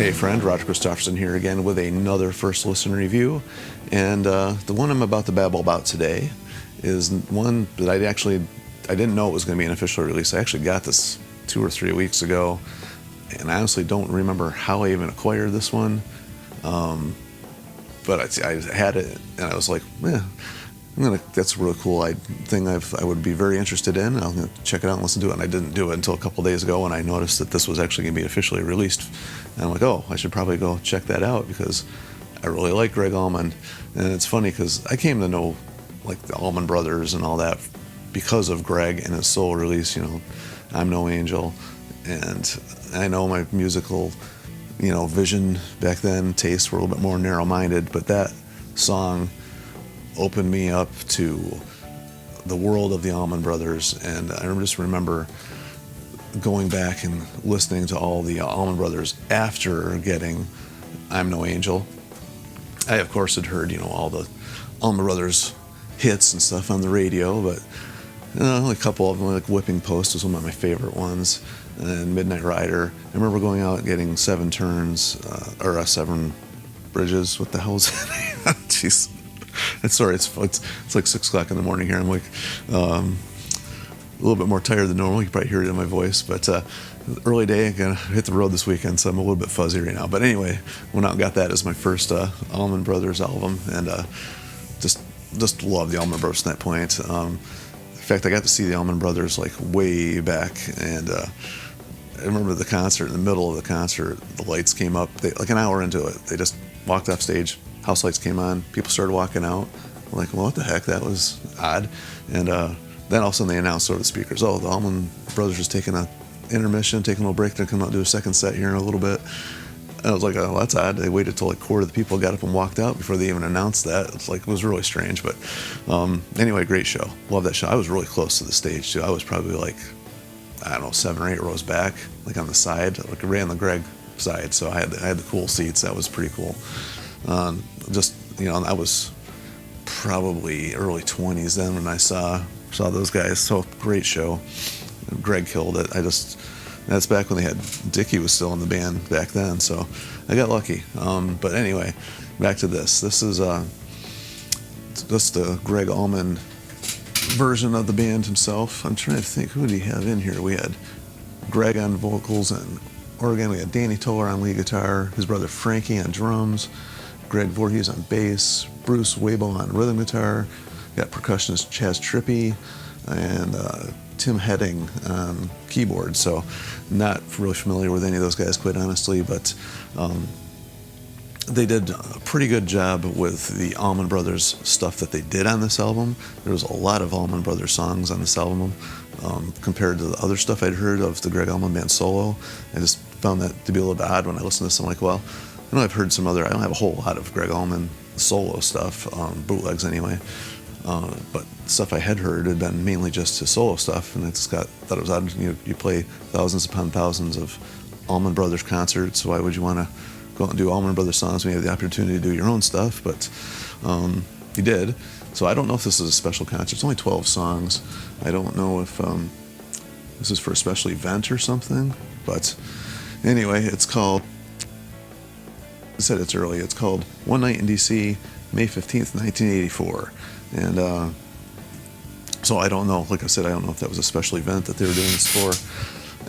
Hey friend, Roger Christopherson here again with another first listen review, and the one I'm about to babble about today is one that I didn't know it was going to be an official release. I actually got this 2 or 3 weeks ago, and I honestly don't remember how I even acquired this one, but I had it and I was like, yeah, that's a really cool thing I would be very interested in. I'm going to check it out and listen to it. And I didn't do it until a couple days ago when I noticed that this was actually going to be officially released. And I'm like, oh, I should probably go check that out because I really like Gregg Allman. And it's funny because I came to know like the Allman Brothers and all that because of Gregg and his solo release, I'm No Angel. And I know my musical, vision back then, tastes were a little bit more narrow-minded, but that song opened me up to the world of the Allman Brothers, and I just remember going back and listening to all the Allman Brothers after getting I'm No Angel. I, of course, had heard, all the Allman Brothers hits and stuff on the radio, but a couple of them, like Whipping Post was one of my favorite ones, and Midnight Rider. I remember going out and getting Seven Turns, or Seven Bridges. What the hell is that? Jeez. Sorry, it's like 6 o'clock in the morning here. I'm like a little bit more tired than normal. You can probably hear it in my voice, but early day. Again, I hit the road this weekend, so I'm a little bit fuzzy right now. But anyway, went out and got that as my first Allman Brothers album, and just love the Allman Brothers from that point. In fact, I got to see the Allman Brothers like way back, and I remember the concert. In the middle of the concert, the lights came up. Like an hour into it, they just walked off stage. House lights came on, people started walking out. I'm like, well, what the heck? That was odd. And then all of a sudden they announced over the speakers, oh, the Allman Brothers is taking an intermission, taking a little break. They're coming out and do a second set here in a little bit. And I was like, oh, that's odd. They waited till like a quarter of the people got up and walked out before they even announced that. It was really strange. But anyway, great show. Love that show. I was really close to the stage too. I was probably like, 7 or 8 rows back, like on the side, like right on the Gregg side. So I had the cool seats. That was pretty cool. I was probably early 20s then when I saw those guys. So great show. Gregg killed it. That's back when they had Dickie was still in the band back then, so I got lucky. But anyway, back to this. This is just the Gregg Allman version of the band himself. I'm trying to think, who did he have in here? We had Gregg on vocals and organ. We had Danny Toller on lead guitar, his brother Frankie on drums, Greg Voorhees on bass, Bruce Wabo on rhythm guitar, got percussionist Chaz Trippey, and Tim Heading on keyboard. So not really familiar with any of those guys, quite honestly, but they did a pretty good job with the Allman Brothers stuff that they did on this album. There was a lot of Allman Brothers songs on this album compared to the other stuff I'd heard of the Gregg Allman Band solo. I just found that to be a little bit odd when I listened to this. I'm like, well, I've heard some other, I don't have a whole lot of Gregg Allman solo stuff, bootlegs anyway, but stuff I had heard had been mainly just his solo stuff, and I just thought it was odd. You play thousands upon thousands of Allman Brothers concerts, so why would you want to go out and do Allman Brothers songs when you have the opportunity to do your own stuff? But he did, so I don't know if this is a special concert. It's only 12 songs. I don't know if this is for a special event or something, but anyway, it's called, I said it's early. It's called One Night in D.C., May 15th, 1984. And so I don't know. Like I said, I don't know if that was a special event that they were doing this for,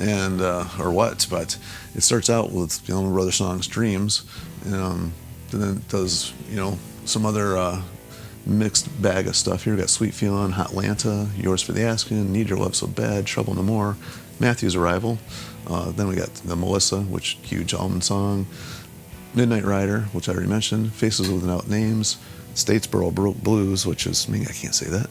and or what. But it starts out with the Allman Brothers songs "Dreams," and then it does some other mixed bag of stuff here. We got "Sweet Feelin'," "Hotlanta," "Yours for the Asking," "Need Your Love So Bad," "Trouble No More," Matthew's Arrival. Then we got the Melissa, which huge Allman song. Midnight Rider, which I already mentioned, Faces Without Names, Statesboro Blues, which is, I can't say that.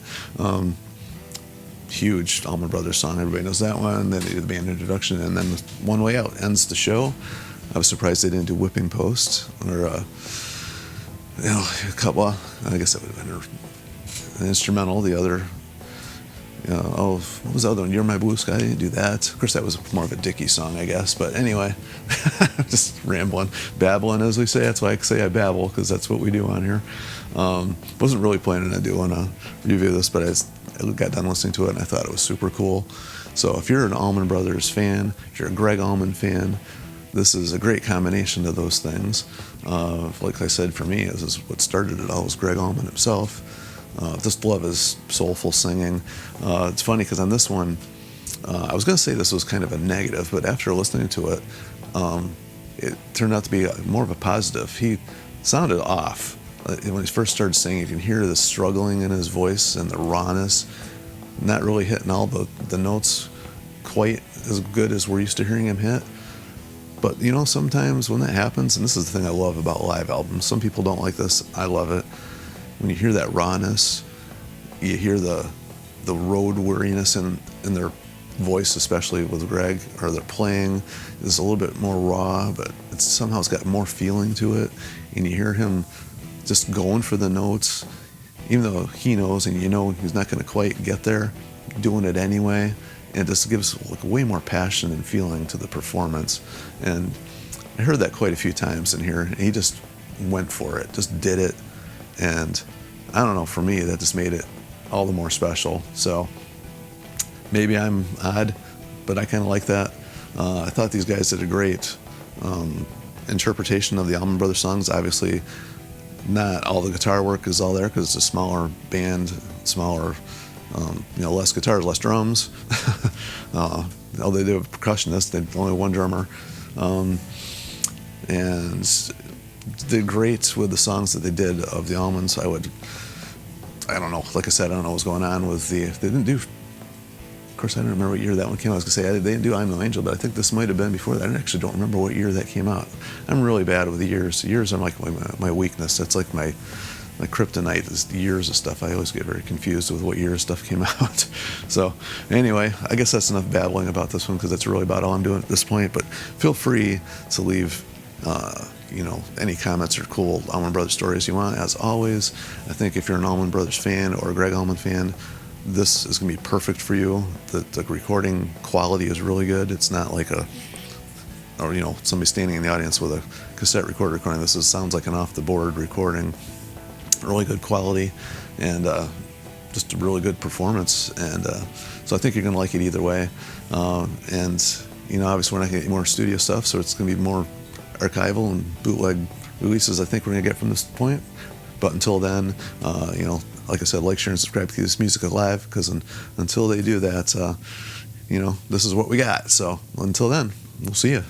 Huge Allman Brothers song, everybody knows that one. Then they do the band introduction, and then One Way Out ends the show. I was surprised they didn't do Whipping Post, or, a couple, I guess that would have been an instrumental. The other, what was the other one? You're My Blue Sky, didn't do that. Of course, that was more of a Dickie song, I guess. But anyway, just rambling, babbling, as we say. That's why I say I babble, because that's what we do on here. Wasn't really planning on doing a review of this, but I got done listening to it, and I thought it was super cool. So if you're an Allman Brothers fan, if you're a Gregg Allman fan, this is a great combination of those things. Like I said, for me, this is what started it all was Gregg Allman himself. Just love his soulful singing. It's funny because on this one, I was going to say this was kind of a negative, but after listening to it, it turned out to be more of a positive. He sounded off. When he first started singing, you can hear the struggling in his voice and the rawness, not really hitting all the notes quite as good as we're used to hearing him hit. But, sometimes when that happens, and this is the thing I love about live albums, some people don't like this, I love it. When you hear that rawness, you hear the road weariness in their voice, especially with Gregg, or their playing is a little bit more raw, but it's got more feeling to it, and you hear him just going for the notes, even though he knows and he's not going to quite get there, doing it anyway, and it just gives way more passion and feeling to the performance. And I heard that quite a few times in here, and he just went for it, just did it, and I don't know, for me that just made it all the more special. So maybe I'm odd, but I kind of like that. I thought these guys did a great interpretation of the Allman Brothers songs. Obviously, not all the guitar work is all there because it's a smaller band, less guitars, less drums. They do have a percussionist, they only have one drummer. And did great with the songs that they did of the Allmans. I don't know, like I said, I don't know what's going on with they didn't do, of course I don't remember what year that one came out. I was going to say, they didn't do I'm No Angel, but I think this might have been before that. I actually don't remember what year that came out. I'm really bad with the years. Years are like my weakness. That's like my kryptonite is the years of stuff. I always get very confused with what year stuff came out. So anyway, I guess that's enough babbling about this one because that's really about all I'm doing at this point. But feel free to leave any comments or cool Allman Brothers stories you want. As always, I think if you're an Allman Brothers fan or a Gregg Allman fan, this is going to be perfect for you. The recording quality is really good. It's not like somebody standing in the audience with a cassette recorder recording. This sounds like an off-the-board recording. Really good quality, and just a really good performance. And so I think you're going to like it either way. And obviously we're not going to get more studio stuff, so it's going to be more archival and bootleg releases I think we're going to get from this point. But until then, like I said, like, share, and subscribe to Keep This Music Alive, because until they do that, this is what we got. So until then, we'll see you.